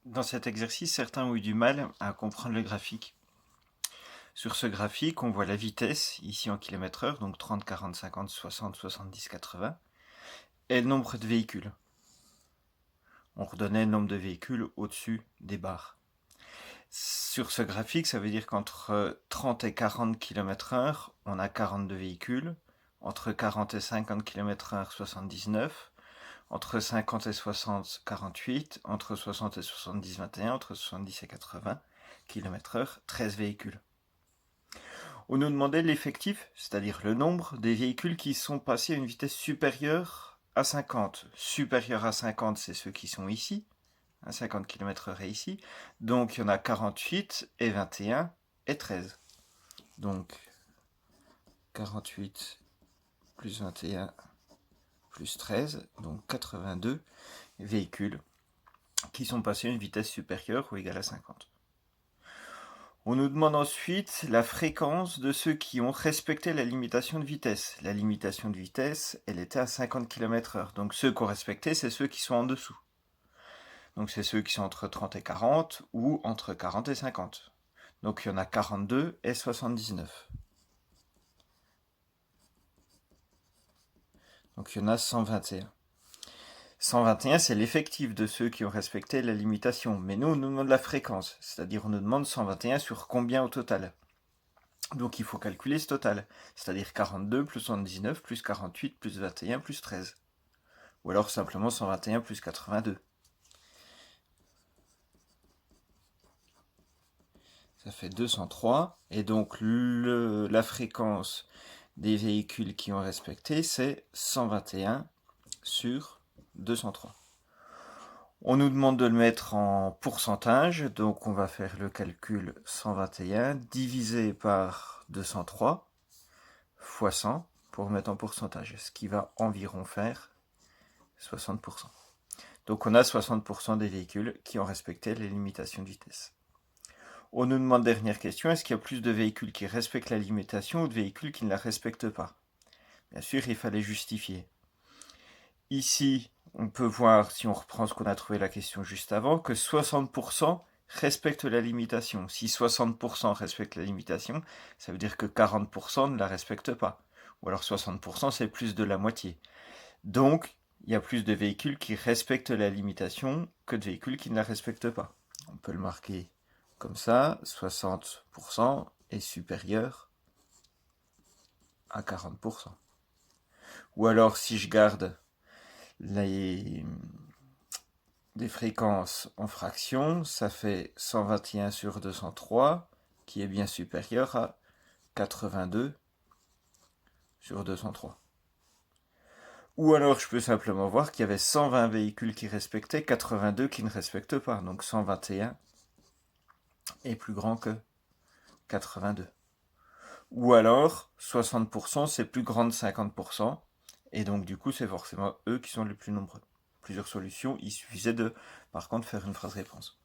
Dans cet exercice, certains ont eu du mal à comprendre le graphique. Sur ce graphique, on voit la vitesse, ici en km/h, donc 30, 40, 50, 60, 70, 80, et le nombre de véhicules. On redonnait le nombre de véhicules au-dessus des barres. Sur ce graphique, ça veut dire qu'entre 30 et 40 km/h, on a 42 véhicules. Entre 40 et 50 km/h, 79. Entre 50 et 60, 48. Entre 60 et 70, 21. Entre 70 et 80 km/h, 13 véhicules. On nous demandait l'effectif, c'est-à-dire le nombre des véhicules qui sont passés à une vitesse supérieure à 50. Supérieure à 50, c'est ceux qui sont ici. 50 km/h est ici. Donc il y en a 48 et 21 et 13. Donc 48 plus 21 plus 13, donc 82 véhicules qui sont passés à une vitesse supérieure ou égale à 50. On nous demande ensuite la fréquence de ceux qui ont respecté la limitation de vitesse. La limitation de vitesse, elle était à 50 km/h. Donc ceux qui ont respecté, c'est ceux qui sont en dessous. Donc c'est ceux qui sont entre 30 et 40 ou entre 40 et 50. Donc il y en a 42 et 79. Donc il y en a 121. 121, c'est l'effectif de ceux qui ont respecté la limitation. Mais nous, on nous demande la fréquence. C'est-à-dire on nous demande 121 sur combien au total. Donc il faut calculer ce total. C'est-à-dire 42 plus 79 plus 48 plus 21 plus 13. Ou alors simplement 121 plus 82. Ça fait 203. Et donc la fréquence des véhicules qui ont respecté, c'est 121 sur 203. On nous demande de le mettre en pourcentage, donc on va faire le calcul 121 divisé par 203 fois 100 pour mettre en pourcentage, ce qui va environ faire 60%. Donc on a 60% des véhicules qui ont respecté les limitations de vitesse. On nous demande, dernière question, est-ce qu'il y a plus de véhicules qui respectent la limitation ou de véhicules qui ne la respectent pas? Bien sûr, il fallait justifier. Ici, on peut voir, si on reprend ce qu'on a trouvé la question juste avant, que 60% respectent la limitation. Si 60% respectent la limitation, ça veut dire que 40% ne la respectent pas. Ou alors 60%, c'est plus de la moitié. Donc, il y a plus de véhicules qui respectent la limitation que de véhicules qui ne la respectent pas. On peut le marquer comme ça, 60% est supérieur à 40%. Ou alors, si je garde des fréquences en fractions, ça fait 121 sur 203, qui est bien supérieur à 82 sur 203. Ou alors je peux simplement voir qu'il y avait 120 véhicules qui respectaient, 82 qui ne respectent pas. Donc 121 est plus grand que 82. Ou alors 60% c'est plus grand de 50%, et donc du coup c'est forcément eux qui sont les plus nombreux. Plusieurs solutions, il suffisait de par contre faire une phrase réponse.